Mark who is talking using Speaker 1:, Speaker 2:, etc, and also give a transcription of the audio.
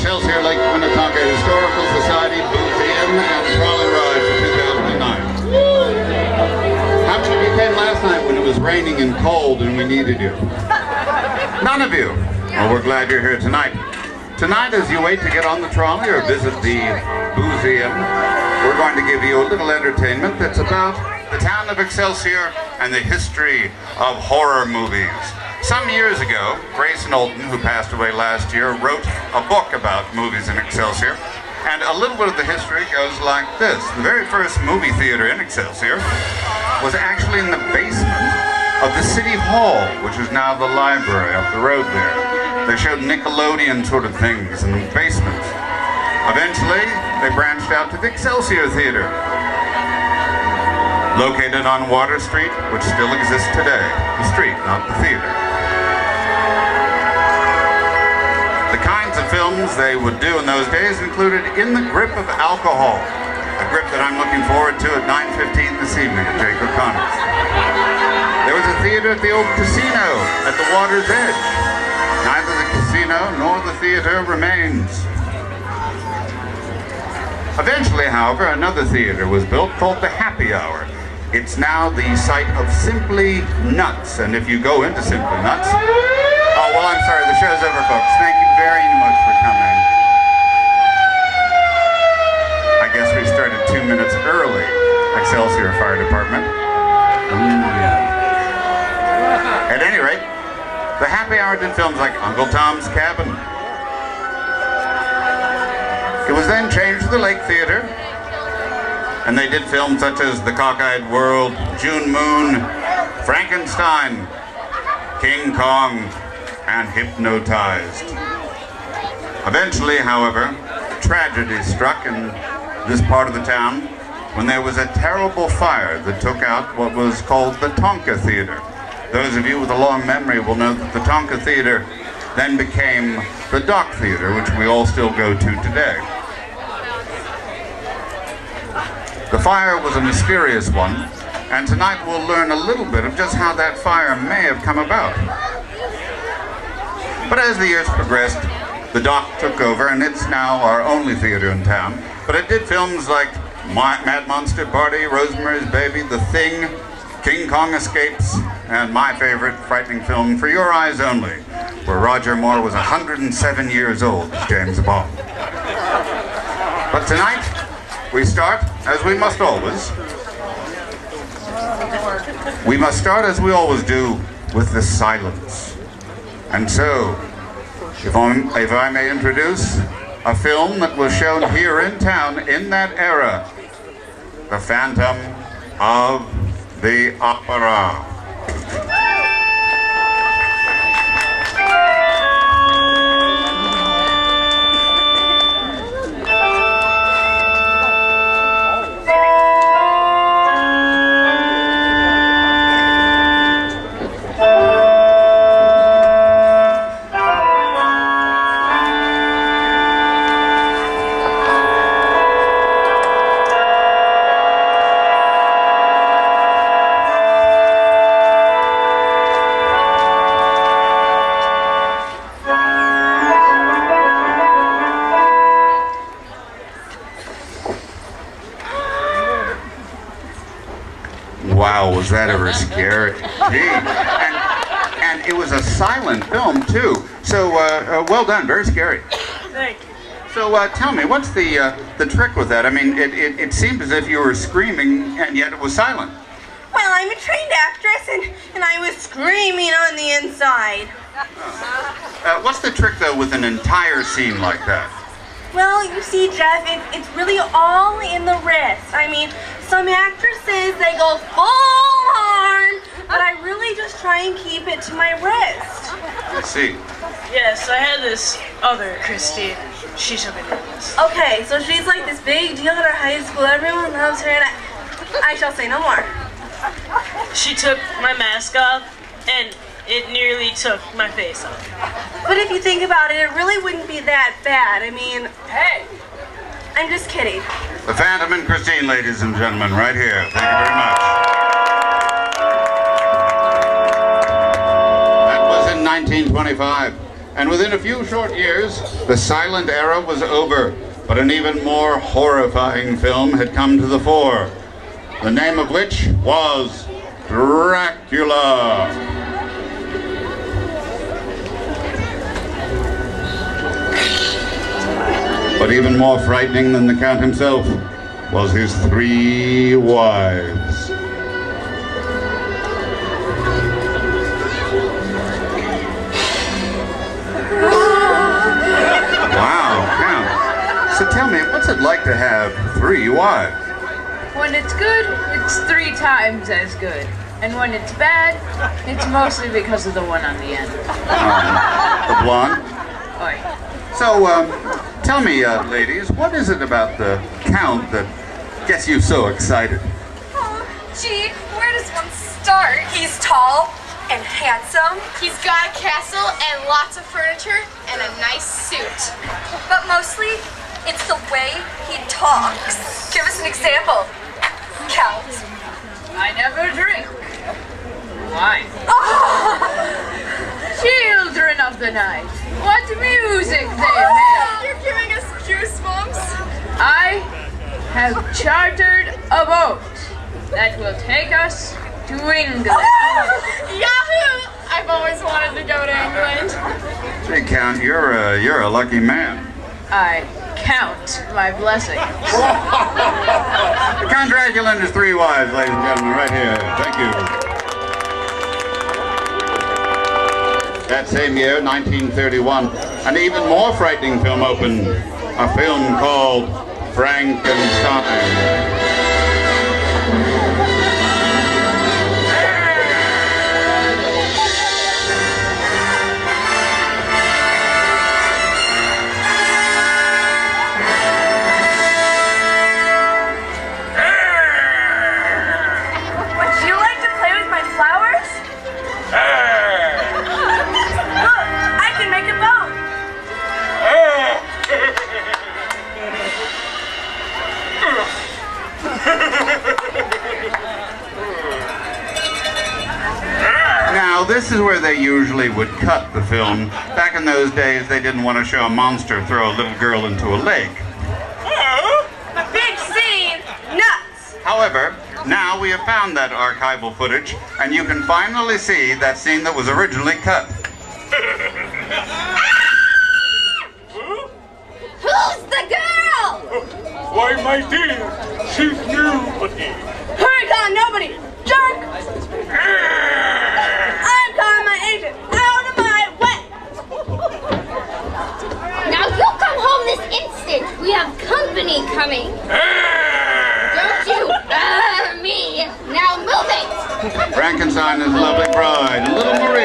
Speaker 1: Excelsior Lake Minnetonka Historical Society Booseum and Trolley Ride for 2009. How many of you came last night when it was raining and cold and we needed you? None of you. Well, we're glad you're here tonight. Tonight, as you wait to get on the trolley or visit the Booseum, we're going to give you a little entertainment that's about the town of Excelsior and the history of horror movies. Some years ago, Grace Knowlton, who passed away last year, wrote a book about movies in Excelsior, and a little bit of the history goes like this. The very first movie theater in Excelsior was actually in the basement of the City Hall, which is now the library up the road there. They showed Nickelodeon sort of things in the basement. Eventually, they branched out to the Excelsior Theater, located on Water Street, which still exists today. The street, not the theater. The kinds of films they would do in those days included In the Grip of Alcohol, a grip that I'm looking forward to at 9:15 this evening at Jake O'Connor's. There was a theater at the old casino at the water's edge. Neither the casino nor the theater remains. Eventually, however, another theater was built called the Happy Hour. It's now the site of Simply Nuts, and if you go into Simply Nuts... Oh, well, I'm sorry, the show's over, folks. Thank you very much for coming. I guess we started 2 minutes early, Excelsior Fire Department. At any rate, the Happy Hour did films like Uncle Tom's Cabin. It was then changed to the Lake Theater, and they did films such as The Cockeyed World, June Moon, Frankenstein, King Kong, and Hypnotized. Eventually, however, tragedy struck in this part of the town when there was a terrible fire that took out what was called the Tonka Theater. Those of you with a long memory will know that the Tonka Theater then became the Dock Theater, which we all still go to today. The fire was a mysterious one, and tonight we'll learn a little bit of just how that fire may have come about. But as the years progressed, the Dock took over, and it's now our only theater in town. But it did films like Mad Monster Party, Rosemary's Baby, The Thing, King Kong Escapes, and my favorite frightening film, For Your Eyes Only, where Roger Moore was 107 years old as James Bond. But tonight, we start, as we must always. We must start, as we always do, with the silence. And so, if I may introduce a film that was shown here in town in that era, The Phantom of the Opera. Wow, was that ever scary? Gee. And it was a silent film, too. So, well done, very scary.
Speaker 2: Thank you.
Speaker 1: So, tell me, what's the trick with that? I mean, it seemed as if you were screaming, and yet it was silent.
Speaker 2: Well, I'm a trained actress, and I was screaming on the inside.
Speaker 1: What's the trick, though, with an entire scene like that?
Speaker 2: Well, you see, Jeff, it's really all in the wrist. I mean, some actresses, they go full arm, but I really just try and keep it to my wrist.
Speaker 1: I see.
Speaker 3: Yes, I had this other Christine. She took it in this.
Speaker 2: Okay, so she's like this big deal at our high school. Everyone loves her, and I shall say no more.
Speaker 3: She took my mask off, and it nearly took my face off.
Speaker 2: But if you think about it, it really wouldn't be that bad. I mean,
Speaker 3: Hey!
Speaker 2: I'm just kidding.
Speaker 1: The Phantom and Christine, ladies and gentlemen, right here. Thank you very much. That was in 1925. And within a few short years, the silent era was over, but an even more horrifying film had come to the fore, the name of which was Dracula. But even more frightening than the Count himself was his 3 wives. Wow, Count. So tell me, what's it like to have 3 wives?
Speaker 4: When it's good, it's 3 times as good. And when it's bad, it's mostly because of the one on the end.
Speaker 1: The blonde?
Speaker 4: Oi.
Speaker 1: So, tell me, ladies, what is it about the Count that gets you so excited?
Speaker 5: Oh, gee, where does one start? He's tall and handsome. He's got a castle and lots of furniture and a nice suit. But mostly, it's the way he talks. Give us an example, Count.
Speaker 4: I never drink wine.
Speaker 5: Oh!
Speaker 4: Children of the night, what music they make!
Speaker 5: You're giving us goosebumps.
Speaker 4: I have chartered a boat that will take us to England.
Speaker 5: Yahoo! I've always wanted to go to England.
Speaker 1: Hey, Count, you're a lucky man.
Speaker 4: I count my blessings.
Speaker 1: Count Dracula and his 3 wives, ladies and gentlemen, right here. Thank you. That same year, 1931, an even more frightening film opened, a film called Frankenstein.
Speaker 2: Would you like to play with my flowers? Look, I can make a boat.
Speaker 1: Now, this is where they usually would cut the film. Back in those days, they didn't want to show a monster throw a little girl into a lake.
Speaker 2: Big scene. Nuts.
Speaker 1: However, now we have found that archival footage, and you can finally see that scene that was originally cut.
Speaker 5: Who's the girl?
Speaker 6: Why, my dear, she's nobody.
Speaker 2: Hurry, calling nobody. Jerk. I'm calling my agent. Out of my way.
Speaker 7: Now you come home this instant. We have company coming. Don't you me. Now move it.
Speaker 1: Frankenstein is a lovely bride, a little more